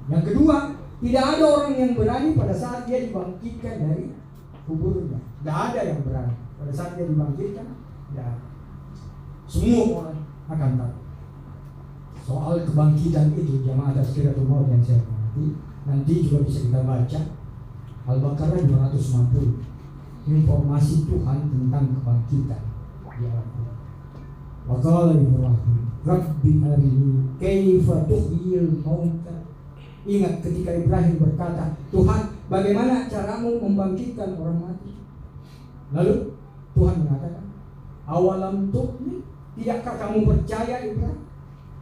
Yang kedua, tidak ada orang yang berani pada saat dia dibangkitkan dari kuburnya. Tidak ada yang berani pada saat dia dibangkitkan. Tidak ada. Semua orang akan takut. Soal kebangkitan itu, jamaah Tazkiratul Maut yang saya hormati, nanti juga bisa kita baca Al-Baqarah 260, informasi Tuhan tentang kebangkitan di alam kubur. Wa qala Ibrahim, Rabbi arini kaifa tuhyil mauta. Ingat ketika Ibrahim berkata, Tuhan, bagaimana caramu membangkitkan orang mati? Lalu Tuhan mengatakan, awalam tu'min, tidakkah kamu percaya Ibrahim?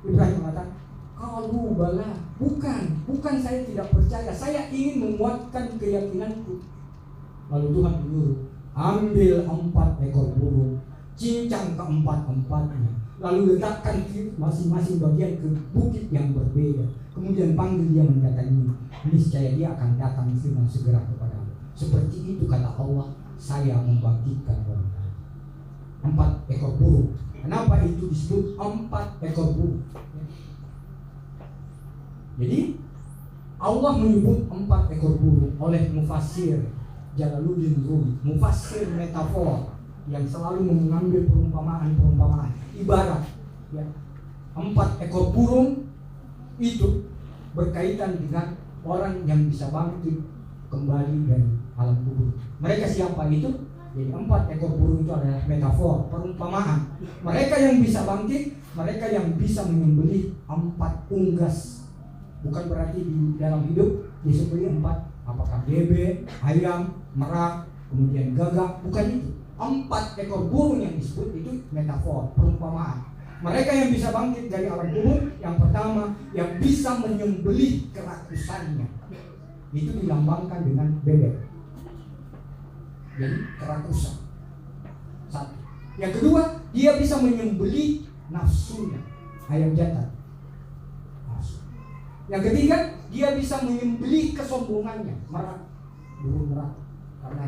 Ibrahim mengatakan, kalau bala, bukan saya tidak percaya, saya ingin menguatkan keyakinanku. Lalu Tuhan menyuruh, ambil 4 ekor burung, cincang keempat-empatnya, lalu letakkan masing-masing bagian ke bukit yang berbeda. Kemudian panggil dia mendatangi, niscaya dia akan datang dengan segera kepadamu. Seperti itu kata Allah, saya membangkitkan orang mati. 4 ekor burung. Kenapa itu disebut 4 ekor burung? Jadi Allah menyebut 4 ekor burung oleh mufassir Jalaluddin Rumi, mufassir metafor yang selalu mengambil perumpamaan ibarat ya. 4 ekor burung itu berkaitan dengan orang yang bisa bangkit kembali dari alam kubur. Mereka siapa itu? Jadi 4 ekor burung itu adalah metafor, perumpamaan. Mereka yang bisa bangkit, mereka yang bisa menyembelih 4 unggas. Bukan berarti di dalam hidup disembelih 4, apakah bebek, ayam, merak, kemudian gagak, bukan itu. 4 ekor burung yang disebut itu metafor, perumpamaan. Mereka yang bisa bangkit dari alam kubur, yang pertama yang bisa menyembelih kerakusannya. Itu dilambangkan dengan bebek. Jadi kerakusan. 1. Yang kedua, dia bisa menyembelih nafsunya, ayam jantan. Yang ketiga, dia bisa menyembelih kesombongannya, merak, burung merak, karena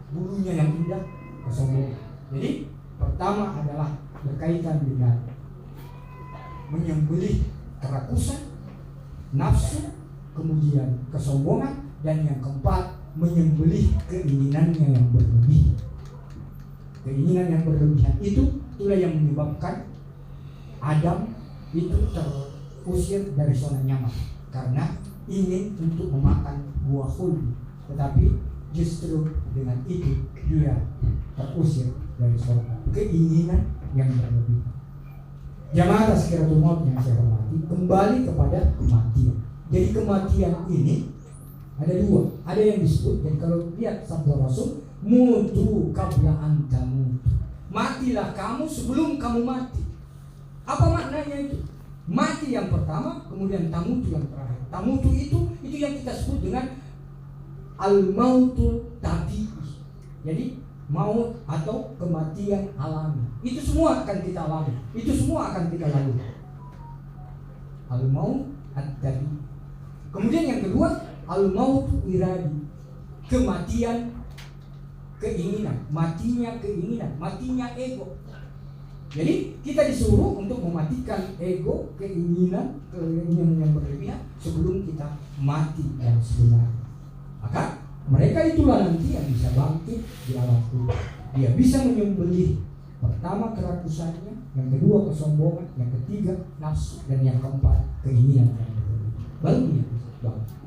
bulunya yang indah, kesombongan. Jadi pertama adalah berkaitan dengan menyembelih kerakusan, nafsu, kemudian kesombongan, dan yang keempat menyembelih keinginannya yang berlebih. Keinginan yang berlebihan itulah yang menyebabkan Adam itu terusir dari zona nyaman karena ingin untuk memakan buah khuldi, tetapi justru dengan itu dia terusir dari surga. Keinginan yang berlebihan. Jamaah Tazkiratul Maut yang saya hormati, kembali kepada kematian. Jadi kematian ini ada 2. Ada yang disebut, dan kalau lihat sabda Rasul, mutu qabla an tamut. Matilah kamu sebelum kamu mati. Apa maknanya itu? Mati yang pertama, kemudian tamutu yang terakhir. Tamutu itu yang kita sebut dengan al-mautu tabi'i. Jadi maut atau kematian alami. Itu semua akan kita alami. Itu semua akan kita lalui. Al-maut at-tabi'i. Kemudian yang kedua, al-mautu iradi. Kematian keinginan, matinya keinginan, matinya ego. Jadi kita disuruh untuk mematikan ego, keinginan yang berlebihan sebelum kita mati yang sebenarnya. Maka mereka itulah nanti yang bisa bangkit di alam kubur. Dia bisa menyembelih pertama kerakusannya, yang kedua kesombongan, yang ketiga nafsu, dan yang keempat keinginan yang berlebihan. Baru dia bisa bangkit.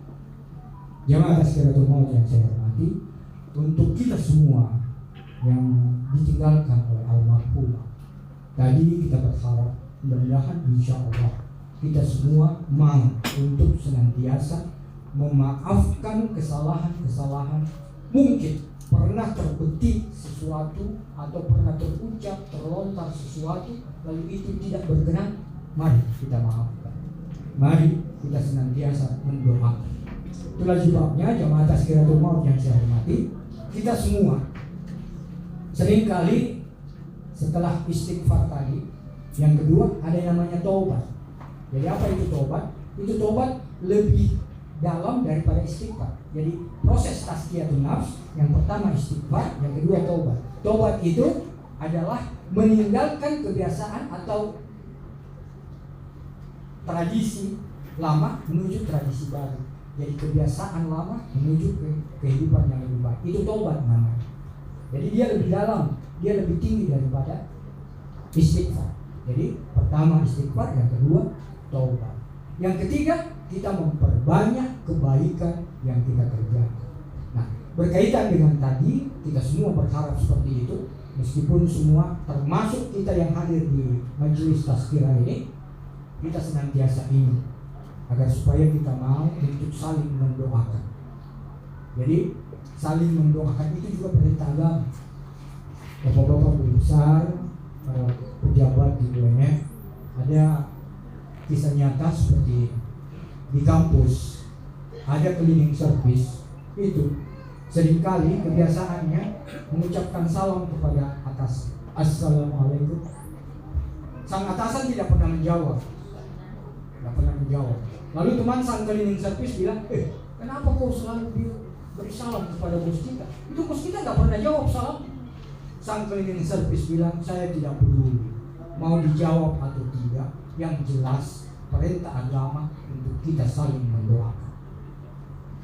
Jamaah Tazkiratul Maut yang saya hormati, untuk kita semua yang ditinggalkan oleh almarhum, tadi kita berharap mudah-mudahan insya Allah kita semua mau untuk senantiasa memaafkan kesalahan-kesalahan. Mungkin pernah terbetik sesuatu atau pernah terucap, terlontar sesuatu lalu itu tidak berkenan, mari kita maafkan. Mari kita senantiasa mendoakan. Itulah sebabnya jamaah Tazkiratul Maut yang saya hormati, kita semua seringkali setelah istighfar tadi, yang kedua ada yang namanya taubat. Jadi apa itu taubat? Itu taubat lebih dalam daripada istighfar. Jadi proses tazkiyatun nafs, yang pertama istighfar, yang kedua taubat. Taubat itu adalah meninggalkan kebiasaan atau tradisi lama menuju tradisi baru. Jadi kebiasaan lama menuju ke kehidupan yang lebih baik. Itu taubat namanya. Jadi dia lebih dalam, dia lebih tinggi daripada istighfar. Jadi pertama istighfar, yang kedua taubat. Yang ketiga, kita memperbanyak kebaikan yang kita kerjakan. Nah, berkaitan dengan tadi, kita semua berharap seperti itu. Meskipun semua, termasuk kita yang hadir di majelis tazkirah ini, kita senantiasa ingin agar supaya kita mau untuk saling mendoakan. Jadi saling mendoakan itu juga perintah agama. Bapak-bapak besar, para pejabat di UNF, ada kisah nyata seperti di kampus ada cleaning service. Itu seringkali kebiasaannya mengucapkan salam kepada atas, assalamualaikum. Sang atasan tidak pernah menjawab. Lalu teman sang cleaning service bilang, kenapa kau selalu beri salam kepada bos kita? Itu bos kita nggak pernah jawab salam. Sang cleaning service bilang, saya tidak peduli mau dijawab atau tidak. Yang jelas perintah agama untuk kita saling mendoakan.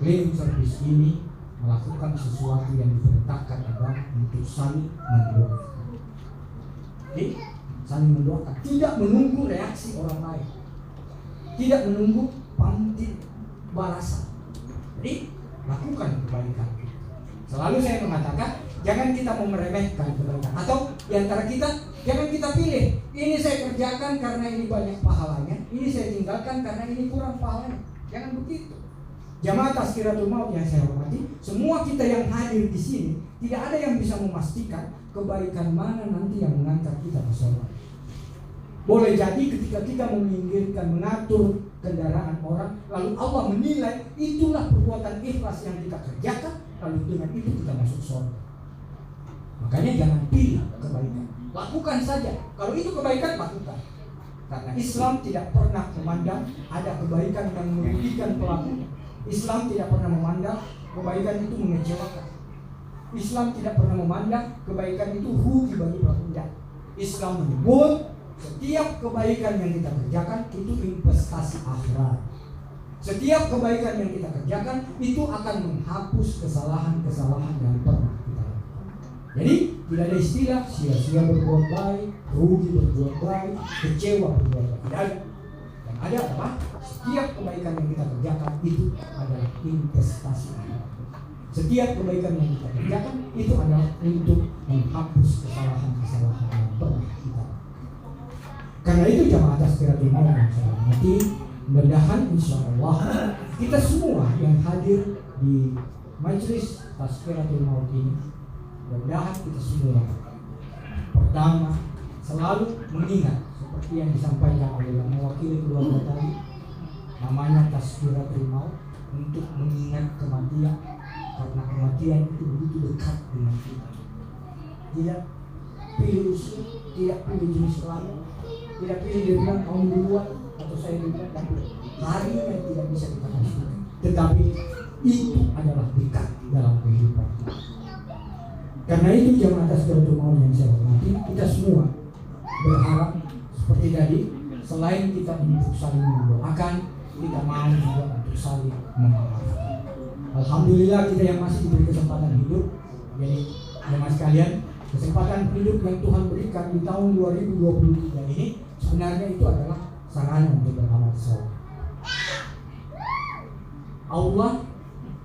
Cleaning service ini melakukan sesuatu yang diperintahkan agama untuk saling mendoakan. Jadi saling mendoakan, tidak menunggu reaksi orang lain, tidak menunggu pamit balasan. Jadi lakukan kebaikan. Selalu saya mengatakan, jangan kita meremehkan kebaikan. Atau diantara kita, jangan kita pilih, ini saya kerjakan karena ini banyak pahalanya, ini saya tinggalkan karena ini kurang pahalanya. Jangan begitu. Jamaah Tazkiratul Maut yang saya hormati, semua kita yang hadir di sini, tidak ada yang bisa memastikan kebaikan mana nanti yang mengantar kita ke surga. Boleh jadi ketika kita meminggirkan, mengatur kendaraan orang, lalu Allah menilai itulah perbuatan ikhlas yang kita kerjakan, lalu dengan itu kita masuk surga. Makanya jangan pilih kebaikan, lakukan saja. Kalau itu kebaikan, lakukan. Karena Islam tidak pernah memandang ada kebaikan yang merugikan pelakunya. Islam tidak pernah memandang kebaikan itu mengecewakan. Islam tidak pernah memandang kebaikan itu rugi bagi pelakunya. Islam menyebut setiap kebaikan yang kita kerjakan itu investasi akhirat. Setiap kebaikan yang kita kerjakan itu akan menghapus kesalahan-kesalahan yang pernah kita lakukan. Jadi tidak ada istilah sia-sia berbuat baik, rugi berbuat baik, kecewa berbuat baik. Tidak ada. Yang ada adalah setiap kebaikan yang kita kerjakan itu adalah investasi akhirat. Setiap kebaikan yang kita kerjakan itu adalah untuk menghapus kesalahan-kesalahan yang pernah kita lakukan. Karena itu jamaah Tazkiratul Maut yang saya hormati, mudah-mudahan insyaallah kita semua yang hadir di majelis Tazkiratul Maut ini, mudah-mudahan kita semua pertama selalu mengingat seperti yang disampaikan oleh yang mewakili keluarga tadi, namanya Tazkiratul Maut, untuk mengingat kematian, karena kematian itu begitu dekat dengan kita. Tidak pilih usia, tidak pilih jenis kelamin, tidak pilih dia bilang kaum duluan atau saya duluan, tapi harinya tidak bisa kita pastikan. Tetapi itu adalah dekat dalam kehidupan kita. Karena itu jamaah Tazkiratul Maut yang saya hormati, kita semua berharap seperti tadi, selain kita untuk saling mendoakan, kita mau juga untuk saling memaafkan. Alhamdulillah kita yang masih diberi kesempatan hidup. Jadi jemaah sekalian, kesempatan hidup yang Tuhan berikan di tahun 2023 ini sebenarnya itu adalah sarana untuk beramal saleh. Allah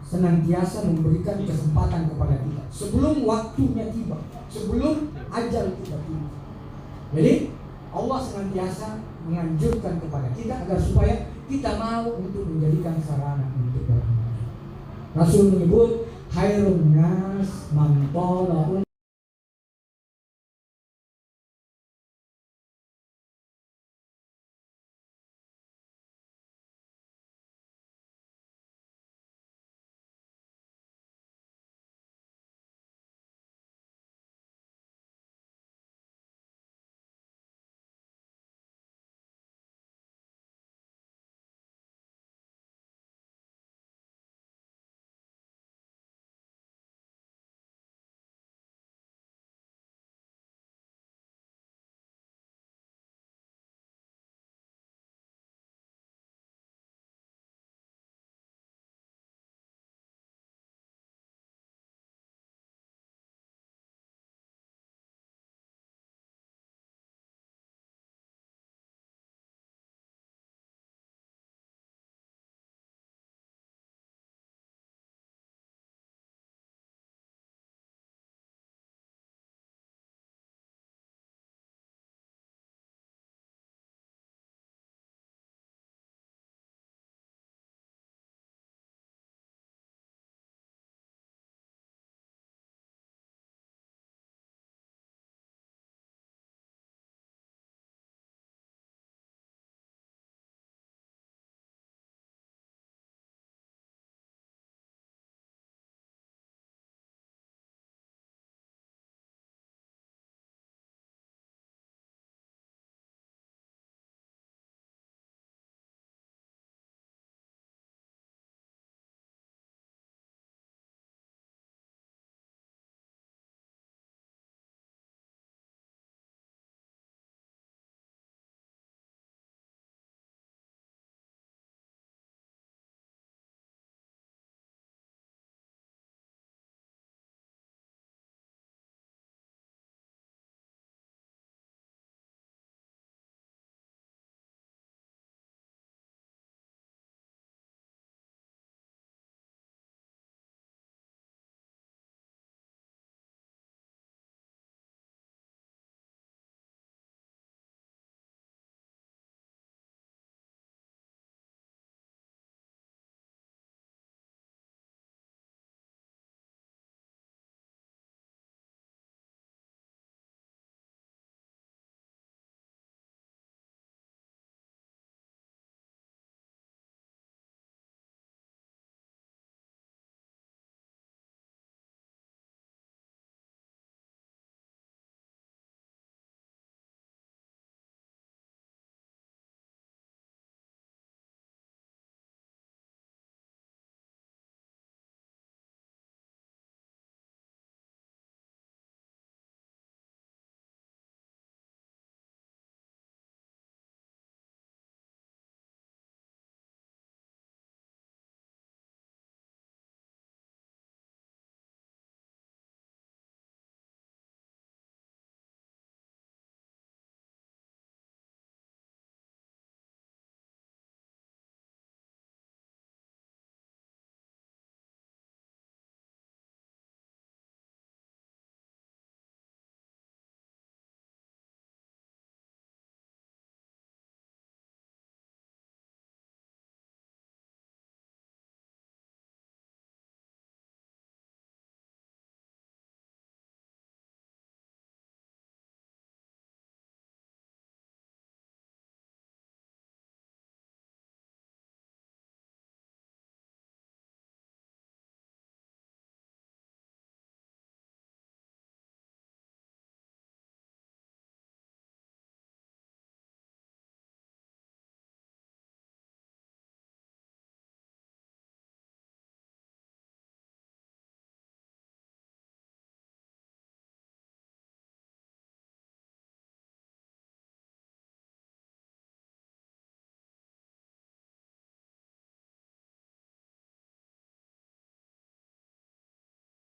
senantiasa memberikan kesempatan kepada kita sebelum waktunya tiba, sebelum ajal kita tiba. Jadi Allah senantiasa menganjurkan kepada kita agar supaya kita mau untuk menjadikan sarana untuk beramal. Rasul menyebut khairun nas man tala